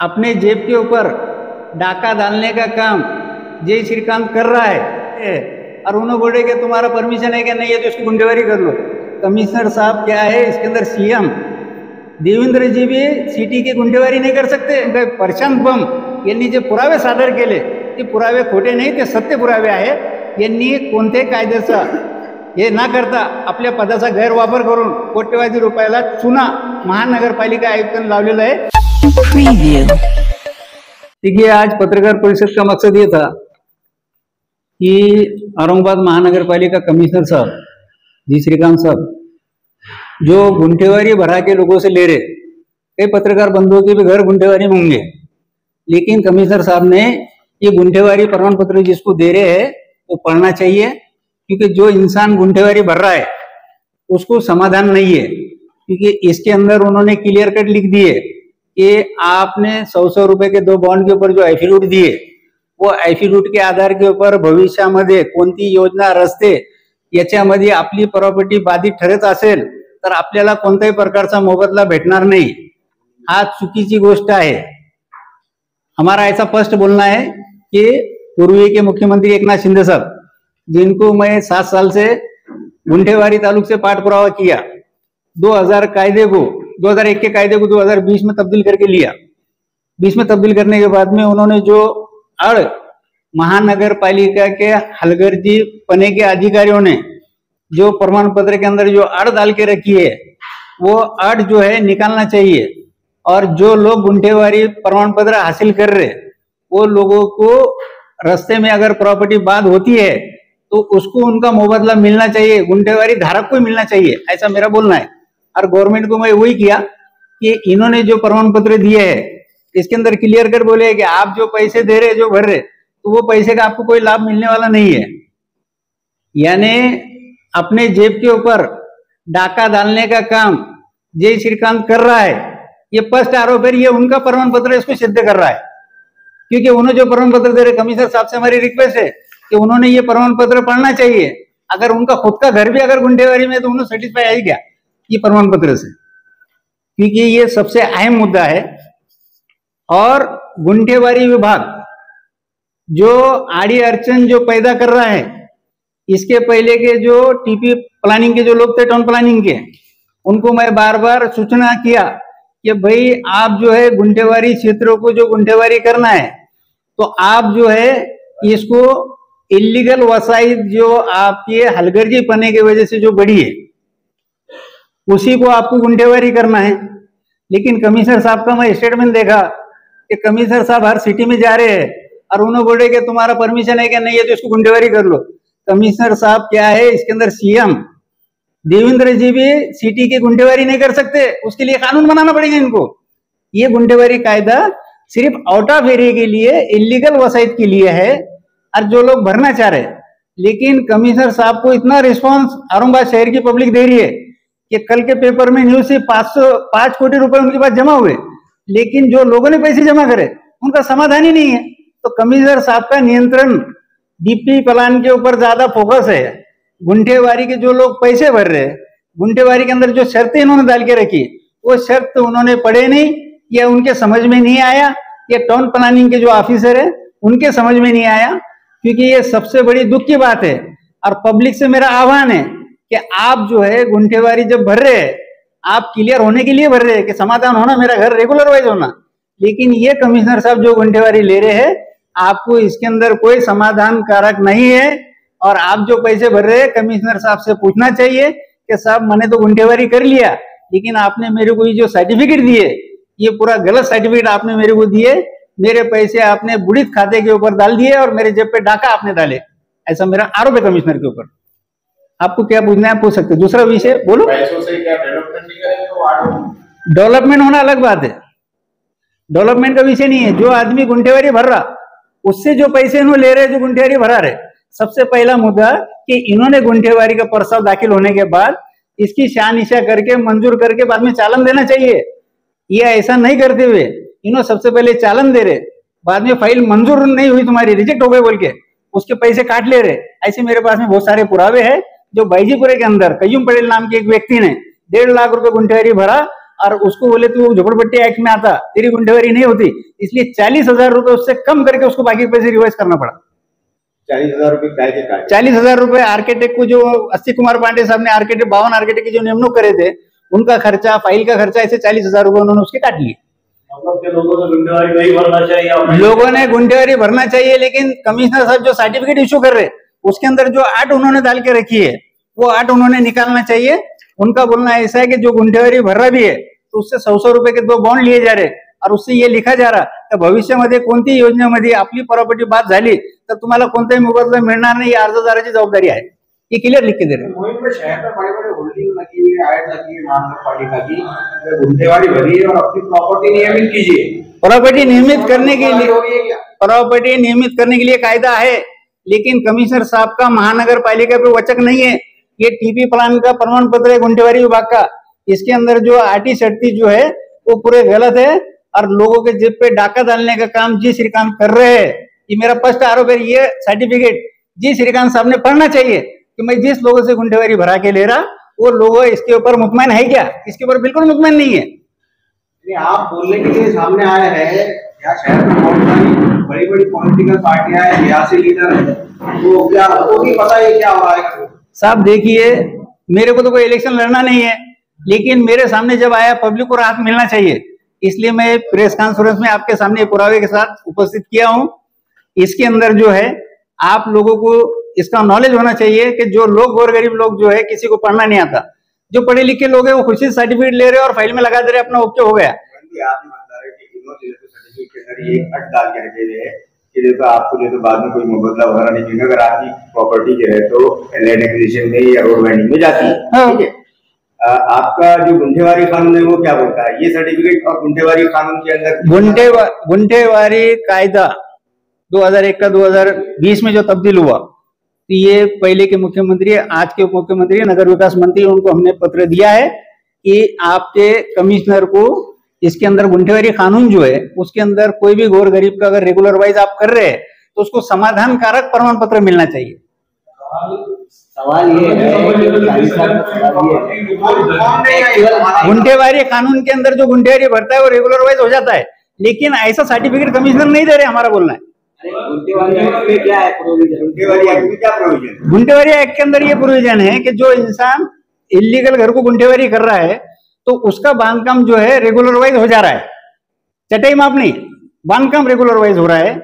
अपने जेब के ऊपर डाका डालने का काम जय श्रीकांत कर रहा है और उन्होंने बोले कि तुम्हारा परमिशन है कि नहीं है तो इसकी गुंडेवारी कर लो। कमिश्नर साहब क्या है, इसके अंदर सीएम देवेंद्र जी भी सिटी की गुंडेवारी नहीं कर सकते। प्रशांत बम यांनी जे पुरावे सादर केले ते पुरावे खोटे नाही, ते सत्य पुरावे आहे। यांनी कोणत्याही कायद्याचा हे न करता आपल्या पदाचा गैरवापर करून कोट्यवधी रुपयाला चुना महानगरपालिका आयुक्तांनी लावलेला आहे। देखिए, आज पत्रकार परिषद का मकसद ये था कि औरंगाबाद महानगरपालिका कमिश्नर साहब जी श्रीकांत साहब जो गुंठेवारी भरा के लोगों से ले रहे, कई पत्रकार बंधुओं के भी घर गुंठेवारी में होंगे, लेकिन कमिश्नर साहब ने ये गुंठेवारी प्रमाण पत्र जिसको दे रहे हैं वो पढ़ना चाहिए, क्योंकि जो इंसान गुंठेवारी भर रहा है उसको समाधान नहीं है। क्योंकि इसके अंदर उन्होंने क्लियर कट लिख दिए कि आपने 100 रुपए के 2 बॉन्ड के ऊपर जो एफिडेविट दिए, वो एफिडेविट के आधार के ऊपर भविष्यामध्ये कोणती योजना रस्ते याच्यामध्ये आपली प्रॉपर्टी बाधित ठरत असेल तर आपल्याला कोणत्याही प्रकारचा मोबदला भेटणार नहीं। हा चुकीची गोष्ट आहे। हमारा ऐसा स्पष्ट बोलना है कि पूर्व के मुख्यमंत्री एकनाथ शिंदे साहब, जिनको मैं 7 साल से गुंठेवारी ताल्लुक से पाठ पुरावा किया, 2001 के कायदे को 2020 में तब्दील करके लिया। 20 में तब्दील करने के बाद में उन्होंने जो अड़ महानगर पालिका के हलगर्जी पने के अधिकारियों ने जो प्रमाण पत्र के अंदर जो अड़ डाल के रखी है, वो अड़ जो है निकालना चाहिए। और जो लोग गुंठेवारी प्रमाण पत्र हासिल कर रहे, वो लोगों को रास्ते में अगर प्रॉपर्टी बाध होती है तो उसको उनका मुआवजा मिलना चाहिए, गुंठेवारी धारक को मिलना चाहिए, ऐसा मेरा बोलना है। और गवर्नमेंट को मैं वही किया कि इन्होंने जो प्रमाण पत्र दिए है इसके अंदर क्लियर कर बोले कि आप जो पैसे दे रहे, जो भर रहे, तो वो पैसे का आपको कोई लाभ मिलने वाला नहीं है। यानी अपने जेब के ऊपर डाका डालने का काम जय श्रीकांत कर रहा है, ये स्पष्ट आरोप है। ये उनका प्रमाण पत्र इसको सिद्ध कर रहा है, क्योंकि उन्होंने जो प्रमाण पत्र दे रहे, कमिश्नर साहब से हमारी रिक्वेस्ट है कि उन्होंने ये प्रमाण पत्र पढ़ना चाहिए। अगर उनका खुद का घर भी अगर गुंठेवारी में, तो उन्होंने सेटिस्फाई आई क्या ये प्रमाण पत्र से, क्योंकि ये सबसे अहम मुद्दा है। और गुंठेवारी विभाग जो आड़ी अड़चन जो पैदा कर रहा है, इसके पहले के जो टीपी प्लानिंग के जो लोग थे, टाउन प्लानिंग के, उनको मैं बार बार सूचना किया कि भाई आप जो है गुंठेवारी क्षेत्रों को जो गुंठेवारी करना है, तो आप जो है इसको इलीगल वसाइत जो आपके हलगर्जी पने की वजह से जो बढ़ी है, उसी को आपको गुंठेवारी करना है। लेकिन कमिश्नर साहब का मैं स्टेटमेंट देखा कि कमिश्नर साहब हर सिटी में जा रहे हैं और उन्होंने बोले कि तुम्हारा परमिशन है कि नहीं है तो इसको गुंठेवारी कर लो। कमिश्नर साहब क्या है, इसके अंदर सीएम देवेंद्र जी भी सिटी की गुंठेवारी नहीं कर सकते, उसके लिए कानून बनाना पड़ेगा इनको। ये गुंठेवारी कायदा सिर्फ आउट ऑफ एरिया के लिए, इलीगल वसाइत के लिए है, और जो लोग भरना चाह रहे। लेकिन कमिश्नर साहब को इतना रिस्पॉन्स औरंगाबाद शहर की पब्लिक दे रही है कि कल के पेपर में न्यूज से 5 कोटी रुपए उनके पास जमा हुए, लेकिन जो लोगों ने पैसे जमा करे उनका समाधान ही नहीं है। तो कमिश्नर साहब का नियंत्रण डीपी प्लान के ऊपर ज्यादा फोकस है। गुंठेवारी के जो लोग पैसे भर रहे, गुंठेवारी के अंदर जो शर्तें इन्होंने डाल के रखी, वो शर्त उन्होंने पढ़े नहीं, या उनके समझ में नहीं आया, या टाउन प्लानिंग के जो ऑफिसर है उनके समझ में नहीं आया। क्योंकि ये सबसे बड़ी दुख की बात है। और पब्लिक से मेरा आह्वान है कि आप जो है गुंठेवारी जब भर रहे हैं, आप क्लियर होने के लिए भर रहे हैं कि समाधान होना, मेरा घर रेगुलर वाइज होना। लेकिन ये कमिश्नर साहब जो गुंठेवारी ले रहे हैं, आपको इसके अंदर कोई समाधान कारक नहीं है। और आप जो पैसे भर रहे हैं, कमिश्नर साहब से पूछना चाहिए कि साहब मैंने तो गुंठेवारी कर लिया, लेकिन आपने मेरे को ये जो सर्टिफिकेट दिए, ये पूरा गलत सर्टिफिकेट आपने मेरे को दिए, मेरे पैसे आपने बुड़ित खाते के ऊपर डाल दिए और मेरे जेब पे डाका आपने डाले, ऐसा मेरा आरोप है कमिश्नर के ऊपर। आपको क्या पूछना है पूछ सकते। दूसरा विषय बोलो। पैसों से क्या डेवलपमेंट नहीं करेंगे तो डेवलपमेंट होना अलग बात है, डेवलपमेंट का विषय नहीं है। जो आदमी गुंठेवारी भर रहा, उससे जो पैसे इन्होंने ले रहे, जो गुंठेवारी भरा रहे, सबसे पहला मुद्दा कि इन्होंने गुंठेवारी का प्रस्ताव दाखिल होने के बाद इसकी शानिशा करके मंजूर करके बाद में चालान देना चाहिए। ये ऐसा नहीं करते हुए इन्होंने सबसे पहले चालान दे रहे, बाद में फाइल मंजूर नहीं हुई, तुम्हारी रिजेक्ट हो गई बोल के उसके पैसे काट ले रहे। ऐसे मेरे पास में बहुत सारे पुरावे हैं। जो बाईजीपुरे के अंदर कय्यूम पटेल नाम के एक व्यक्ति ने 1.5 लाख रुपए गुंठेवारी भरा और उसको बोले तो झोपड़पट्टी एक्ट में आता, तेरी गुंडेवारी नहीं होती, इसलिए 40,000 रुपए उससे कम करके उसको बाकी पैसे रिवाइज करना पड़ा। 40,000 रुपए काय के काय? 40,000 रुपए आर्किटेक्ट को, जो अस्सी कुमार पांडे साहब ने आर्किटेक्ट 52 आर्किटेक्ट की जो नियमनूक करे थे, उनका खर्चा, फाइल का खर्चा, ऐसे 40,000 रुपए उन्होंने उसके काट लिए। लोगों ने गुंडेवारी नहीं भरना चाहिए, लोगों ने गुंडेवारी भरना चाहिए, लेकिन कमिश्नर साहब जो सर्टिफिकेट इश्यू कर रहे उसके अंदर जो 8 उन्होंने डाल के रखी है, वो 8 उन्होंने निकालना चाहिए। उनका बोलना ऐसा है कि जो गुंडेवारी भर रहा भी है तो उससे 100 रुपए के 2 बॉन्ड लिए जा रहे और उससे ये लिखा जा रहा तर भविष्यामध्ये कोणत्याही योजनेमध्ये आपली प्रॉपर्टी बाद झाली तर तुम्हाला कोणताही मोबदला मिळणार नाही, अर्जदाराची जबाबदारी आहे, ये क्लियर लिख के दे रहे हैं। वहीं पे शहर में बड़े बड़े होल्डिंग लगी हुई है, ऐड लगी है महानगर पालिका की, गुंडेवारी भरी है और अपनी प्रॉपर्टी नियमित कीजिए। प्रॉपर्टी नियमित करने के लिए, प्रॉपर्टी नियमित करने के लिए कायदा है, लेकिन कमिश्नर साहब का महानगर पालिका पे वचक नहीं है। ये टीपी प्लान का प्रमाण पत्र है गुंडेवारी विभाग का, इसके अंदर जो आटी शर्ती जो है वो पूरे गलत है और लोगों के जेब पे डाका डालने का काम जी श्रीकांत कर रहे हैं। ये मेरा स्पष्ट आरोप है। ये सर्टिफिकेट जी श्रीकांत साहब ने पढ़ना चाहिए कि मैं जिस लोगों से गुंडेवारी भरा के ले रहा वो लोग इसके ऊपर मुतमैन है क्या? इसके ऊपर बिल्कुल मुतमैन नहीं है। आप बोलने के लिए सामने आए हैं, यहाँ शहर में बहुत सारी बड़ी बड़ी पॉलिटिकल पार्टियां हैं, सियासी लीडर हैं, तो क्या आपको भी पता है क्या हो रहा है? साहब देखिए, मेरे को तो कोई इलेक्शन लड़ना नहीं है, लेकिन मेरे सामने जब आया पब्लिक को राहत मिलना चाहिए, इसलिए मैं प्रेस कॉन्फ्रेंस में आपके सामने पुरावे के साथ उपस्थित किया हूं। इसके अंदर जो है आप लोगों को इसका नॉलेज होना चाहिए कि जो लोग गौर गरीब लोग जो है, किसी को पढ़ना नहीं आता, जो पढ़े लिखे लोग हैं वो खुशी से सर्टिफिकेट ले रहे हैं और फाइल में लगा दे रहे, अपना ओके हो गया। अट डाल के रखे हुए हैं कि देखो आपको जो तो बाद में कोई मुबदला वगैरह नहीं मिलेगा अगर आपकी प्रॉपर्टी जो है तो लैंड एक्विजिशन में या रोड बाइंडिंग में जाती है। ठीक है, आपका जो गुंठेवारी कानून है वो क्या बोलता है? ये सर्टिफिकेट और गुंठेवारी कानून के अंदर गुंठेवारी कायदा 2001 का 2020 में जो तब्दील हुआ, तो ये पहले के मुख्यमंत्री, आज के उप मुख्यमंत्री, नगर विकास मंत्री, उनको हमने पत्र दिया है कि आपके कमिश्नर को इसके अंदर गुंठेवारी कानून जो है उसके अंदर कोई भी गौर गरीब का अगर रेगुलर वाइज आप कर रहे हैं तो उसको समाधान कारक प्रमाण पत्र मिलना चाहिए। सवाल ये है, गुंठेवारी कानून के अंदर जो गुंठेवारी भरता है वो रेगुलर वाइज हो जाता है, लेकिन ऐसा सर्टिफिकेट कमिश्नर नहीं दे रहे, हमारा बोलना है। गुंठेवारी एक्ट के अंदर ये प्रोविजन है कि जो इंसान इलीगल घर को गुंठेवारी कर रहा है तो उसका बांधकाम जो है रेगुलर वाइज हो जा रहा है, चटाई माप नहीं, बांधकाम रेगुलर वाइज हो रहा है।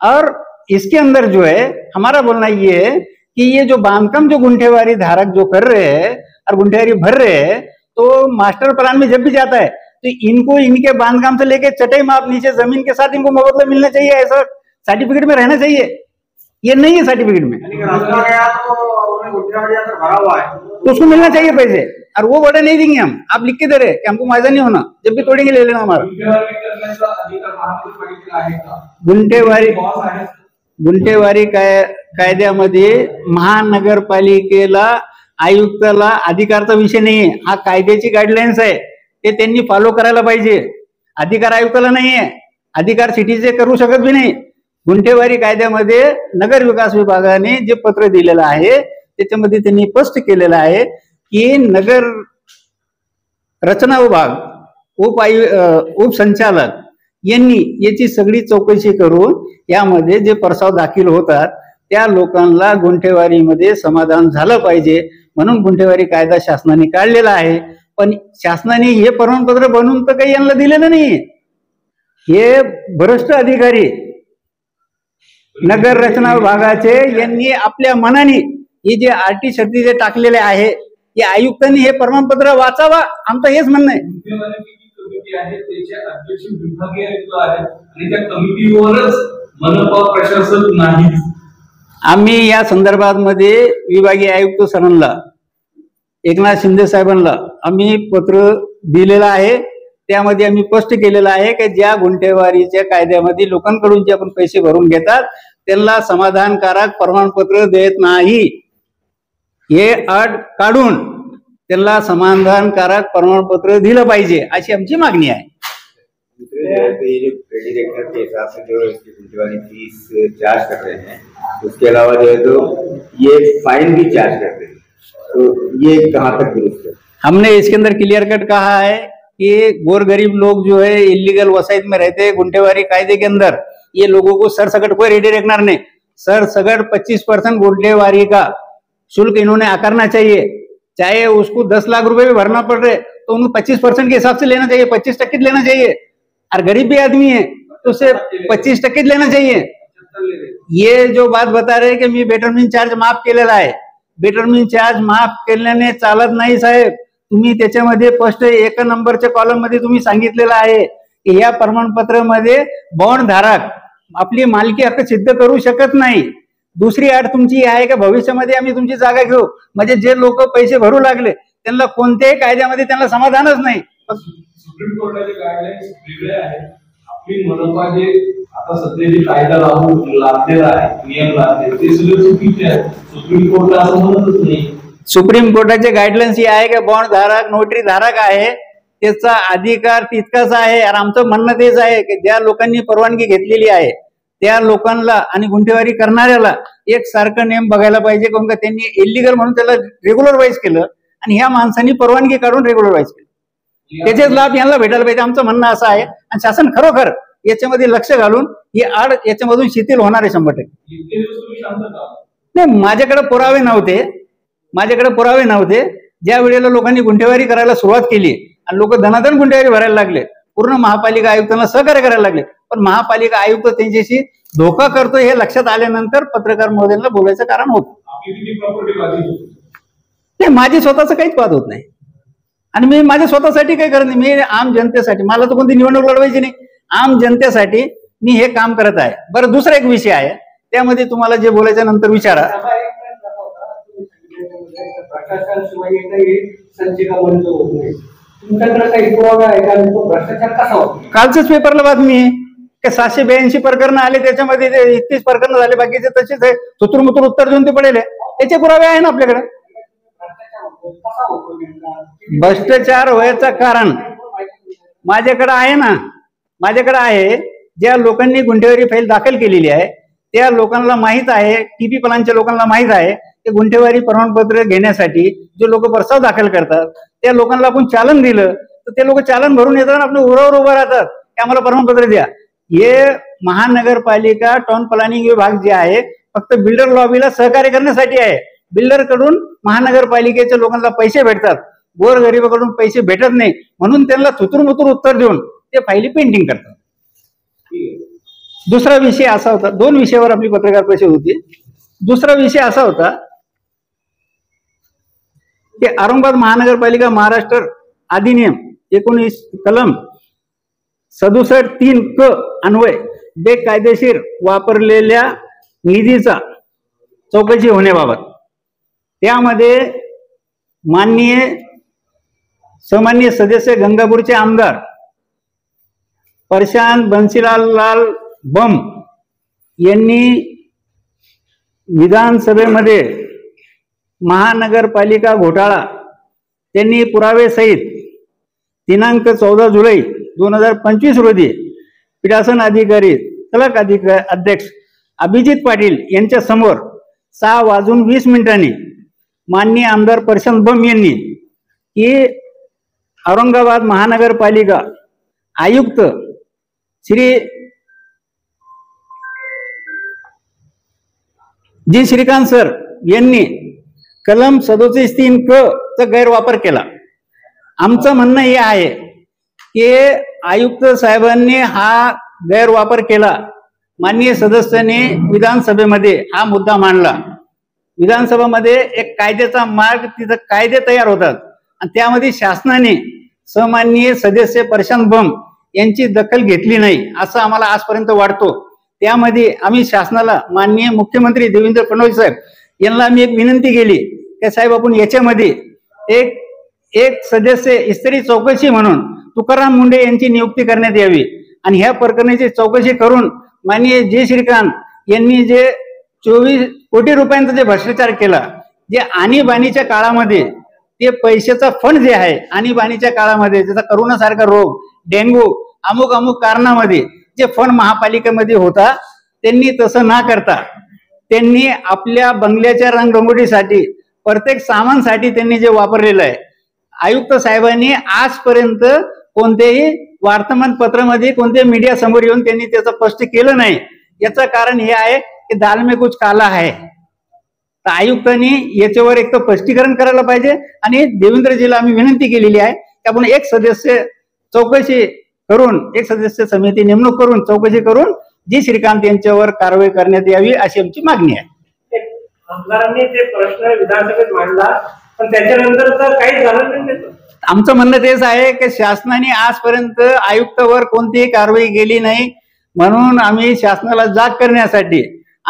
और इसके अंदर जो है हमारा बोलना ये है कि ये जो बांधकाम जो गुंठेवारी धारक जो कर रहे हैं और गुंठेवारी भर रहे हैं, तो मास्टर प्लान में जब भी जाता है तो इनको इनके बांधकाम से लेके चटाई माप नीचे जमीन के साथ इनको मुआवजा मिलना चाहिए, ऐसा सर्टिफिकेट में रहना चाहिए। ये नहीं है सर्टिफिकेट में, तो उसको मिलना चाहिए पैसे, और वो बड़े नहीं देंगे हम, आप लिख के दे रहे कि हमको मुआवजा नहीं होना, जब भी तोड़ेंगे ले लेना हमारा। गुंठेवारी कायद्यामध्ये महानगरपालिकेला, आयुक्ताला अधिकारचा विषय नाही आहे, हा कायद्याची गाईडलाईन्स आहे, ते त्यांनी फॉलो करायला पाहिजे। अधिकार आयुक्ताला नाही आहे, अधिकार सिटीचे करू शकत भी नाही। गुंठेवारी कायद्यामध्ये नगर विकास विभागाने जे पत्र दिलेलं आहे त्याच्यामध्ये त्यांनी स्पष्ट केलेलं आहे की नगर रचना विभाग, उपसंचालक यांनी याची सगळी चौकशी करून यामध्ये जे प्रस्ताव दाखल होतात त्या लोकांना गुंठेवारीमध्ये समाधान झालं पाहिजे, म्हणून गुंठेवारी कायदा शासनाने काढलेला आहे। पण शासनाने हे प्रमाणपत्र बनवून तर काही यांना दिलेलं नाही। हे भ्रष्ट अधिकारी नगर रचना विभागाचे यांनी आपल्या मनाने हे जे आरटी शर्ती जे टाकलेले आहे, हे आयुक्तांनी हे प्रमाणपत्र वाचावा, आमचं हेच म्हणणं आहे। आम्ही या संदर्भात मध्ये विभागीय आयुक्त सरांना, एकनाथ शिंदे साहेबांना आम्ही पत्र दिलेलं आहे। त्यामध्ये आम्ही स्पष्ट केलेलं आहे की ज्या गुंठेवारीच्या कायद्यामध्ये लोकांकडून जे आपण पैसे भरून घेतात त्यांना समाधानकारक प्रमाणपत्र देत नाही, हे अट काढून त्यांना समाधानकारक प्रमाणपत्र दिलं पाहिजे, अशी आमची मागणी आहे। डायरेक्टर के हिसाब से जो गुंठेवारी फीस चार्ज कर रहे हैं, उसके अलावा जो है तो ये फाइन भी चार्ज कर रहे हैं, तो ये कहाँ तक दुरुस्त है? हमने इसके अंदर क्लियर कट कहा है कि गोरगरीब लोग जो है इलीगल वसायत में रहते हैं, गुंठेवारी कायदे के अंदर ये लोगों को सरसगट कोई रेडी रखना नहीं, सरसगट 25% गुंठेवारी का शुल्क इन्होंने आकारना चाहिए। चाहे उसको 10 लाख रुपए भी भरना पड़ रहे तो उनको 25% के हिसाब से लेना चाहिए, 25% लेना चाहिए। और गरीब भी आदमी है तो उसे 25% लेना चाहिए। ये जो बात बता रहे कि मी बेटरमेंट चार्ज माफ केलेला आहे, बेटरमेंट चार्ज माफ केल्याने चालत नाही साहेब। तुम्ही त्याच्यामध्ये स्पष्ट 1 नंबरच्या कॉलम मध्ये तुम्ही सांगितलेलं आहे की या प्रमाणपत्रामध्ये बॉन्ड धारक आपली मालकी हक्क सिद्ध करू शकत नाही। दुसरी अट तुमची आहे की भविष्यामध्ये आम्ही तुमची जागा घेऊ, म्हणजे जे लोक पैसे भरू लागले त्यांना कोणत्याही कायद्यामध्ये त्यांना समाधानच नाही। सुप्रीम कोर्टाचे गाईडलाईन्स वेगळे आहेत, आपली मनपा जे आता सध्या जे कायदा लादलेला आहे, नियम लादले ते सगळे चुकीचे आहेत। सुप्रीम कोर्ट असं म्हणतच नाही। सुप्रीम कोर्टाचे गाईडलाईन्स हे आहे की बॉन्ड धारक नोटरी धारक आहे त्याचा अधिकार तितकाच आहे। आणि आमचं म्हणणं तेच आहे की ज्या लोकांनी परवानगी घेतलेली आहे त्या लोकांना आणि गुंठेवारी करणाऱ्याला एक सारखं नियम बघायला पाहिजे, कारण का त्यांनी इलिगल म्हणून त्याला रेग्युलरवाइज केलं आणि ह्या माणसांनी परवानगी काढून रेग्युलरवाइज केलं, त्याचे लाभ यांना भेटायला पाहिजे। आमचं म्हणणं असं आहे आणि शासन खरोखर याच्यामध्ये लक्ष घालून ही आड याच्यामधून शिथिल होणार आहे 100%। नाही, माझ्याकडे पुरावे नव्हते। ज्या वेळेला लोकांनी गुंठेवारी करायला सुरुवात केली आणि लोक धनाधन गुंठेवारी भरायला लागले, पूर्ण महापालिका आयुक्तांना सहकार्य करायला लागले, पण महापालिका आयुक्त त्यांच्याशी धोका करतो हे लक्षात आल्यानंतर पत्रकार महोदयांना बोलायचं कारण होतं। नाही, माझी स्वतःच काहीच बात होत नाही आणि मी माझ्या स्वतःसाठी काही करत नाही। मी आम जनतेसाठी, मला तर कोणती निवडणूक लढवायची नाही, आम जनतेसाठी मी हे काम करत आहे। बरं, दुसरा एक विषय आहे त्यामध्ये तुम्हाला जे बोलायचं नंतर विचारा। भ्रष्टाचाराशिवाय एकही संचिका मंजूर होत नाही, तुमच्याकडे काही पुरावा आहे का? तो भ्रष्टाचार कसा होतो? कालच्याच पेपरला बातमी आहे की 782 प्रकरण आले, त्याच्यामध्ये 31 प्रकरण झाले, बाकीचे तसेच आहे, तुतुरमुतुर उत्तर देऊन ते पडेल। याचे पुरावे आहे ना आपल्याकडे। भ्रष्टाचार व्हायचं कारण माझ्याकडे आहे ना, माझ्याकडे आहे। ज्या लोकांनी गुंठेवारी फाईल दाखल केलेली आहे त्या लोकांना माहित आहे, टीपी प्लानच्या लोकांना माहित आहे की गुंठेवारी प्रमाणपत्र घेण्यासाठी जे लोक प्रस्ताव दाखल करतात त्या लोकांना आपण चालन दिलं तर ते लोक चालन भरून येतात, आपल्या उरावर उभं राहतात की आम्हाला प्रमाणपत्र द्या। हे महानगरपालिका टाउन प्लॅनिंग विभाग जे आहे फक्त बिल्डर लॉबीला सहकार्य करण्यासाठी आहे। बिल्डर कडून महानगरपालिकेच्या लोकांना पैसे भेटतात, गोरगरिबाकडून पैसे भेटत नाही, म्हणून त्यांना थुतुरमुतुर उत्तर देऊन ते फाईली पेंटिंग करतात। दुसरा विषय असा होता, 2 विषयावर आपली पत्रकार परिषद होती। दुसरा विषय असा होता की औरंगाबाद महानगरपालिका महाराष्ट्र अधिनियम 19 कलम 67(3) क अन्वय बेकायदेशीर वापरलेल्या निधीचा चौकशी होण्याबाबत त्यामध्ये सन्माननीय सदस्य गंगापूरचे आमदार प्रशांत बन्सीलाल बम यांनी विधानसभेमध्ये महानगरपालिका घोटाळा त्यांनी पुरावे सहित दिनांक 14 जुलै 2025 रोजी पीठासन अधिकारी तलक अध्यक्ष अभिजित पाटील यांच्या समोर 6:20 माननीय आमदार प्रशांत बम यांनी की औरंगाबाद महानगरपालिका आयुक्त श्री जी श्रीकांत सर यांनी कलम 37(3) क चा गैरवापर केला। आमचं म्हणणं हे आहे की आयुक्त साहेबांनी हा गैरवापर केला। माननीय सदस्यांनी विधानसभेमध्ये हा मुद्दा मांडला। विधानसभामध्ये एक कायद्याचा मार्ग, तिथं कायदे तयार होतात आणि त्यामध्ये शासनाने सन्माननीय सदस्य प्रशांत बम यांची दखल घेतली नाही असं आम्हाला आजपर्यंत वाटतो। त्यामध्ये आम्ही शासनाला, माननीय मुख्यमंत्री देवेंद्र फडणवीस साहेब यांना आम्ही एक विनंती केली की साहेब आपण याच्यामध्ये एक सदस्य स्तरीय चौकशी म्हणून तुकाराम मुंडे यांची नियुक्ती करण्यात यावी आणि ह्या प्रकरणाची चौकशी करून माननीय जे श्रीकांत यांनी जे 24 कोटी रुपयांचा जे भ्रष्टाचार केला, जे आणीबाणीच्या काळामध्ये ते पैशाचा फंड जे आहे आणीबाणीच्या काळामध्ये, जसा करोनासारखा रोग, डेंग्यू, अमुक कारणामध्ये जे फंड महापालिकेमध्ये होता, त्यांनी तसं न करता त्यांनी आपल्या बंगल्याच्या रंगरंगोटीसाठी प्रत्येक सामानसाठी त्यांनी जे वापरलेलं आहे, आयुक्त साहेबांनी आजपर्यंत कोणत्याही वर्तमानपत्रामध्ये कोणत्याही मीडिया समोर येऊन त्यांनी त्याचं स्पष्ट केलं नाही. याचं कारण हे आहे की दाल में कुछ काला है. तर आयुक्तांनी याच्यावर एक तर स्पष्टीकरण करायला पाहिजे आणि देवेंद्रजीला आम्ही विनंती केलेली आहे की आपण एक सदस्य चौकशी करून, एक सदस्य समिती नेमणूक करून चौकशी करून जी श्रीकांत यांच्यावर कारवाई करण्यात यावी अशी आमची मागणी आहे. आमदारांनी ते प्रश्न विधानसभेत मांडला पण त्याच्यानंतर तर काही झालं नाही. आमचं म्हणणं तेच आहे की शासनाने आजपर्यंत आयुक्तावर कोणतीही कारवाई केली नाही, म्हणून आम्ही शासनाला जाग करण्यासाठी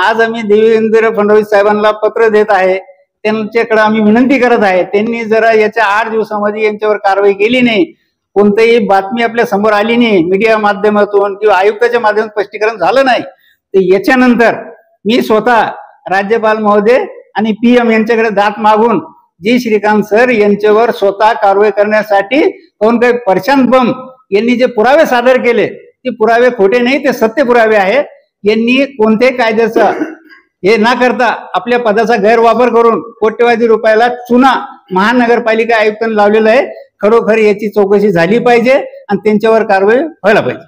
आज आम्ही देवेंद्र फडणवीस साहेबांना पत्र देत आहे. त्यांच्याकडे आम्ही विनंती करत आहे, त्यांनी जरा याच्या 8 दिवसामध्ये यांच्यावर कारवाई केली नाही, कोणतीही बातमी आपल्या समोर आली नाही मीडिया माध्यमातून किंवा आयुक्ताच्या माध्यमातून स्पष्टीकरण झालं नाही, तर याच्यानंतर मी स्वतः राज्यपाल महोदय आणि PM यांच्याकडे दाद मागून जी श्रीकांत सर यांच्यावर स्वतः कारवाई करण्यासाठी कोण काही प्रशांत बम यांनी जे पुरावे सादर केले ते पुरावे खोटे नाही, ते सत्य पुरावे आहेत. यांनी कोणत्याही कायद्याचा हे न करता आपल्या पदाचा गैरवापर करून कोट्यवधी रुपयाला चुना महानगरपालिका आयुक्तांनी लावलेला आहे. खरोखर याची चौकशी झाली पाहिजे आणि त्यांच्यावर कारवाई व्हायला पाहिजे.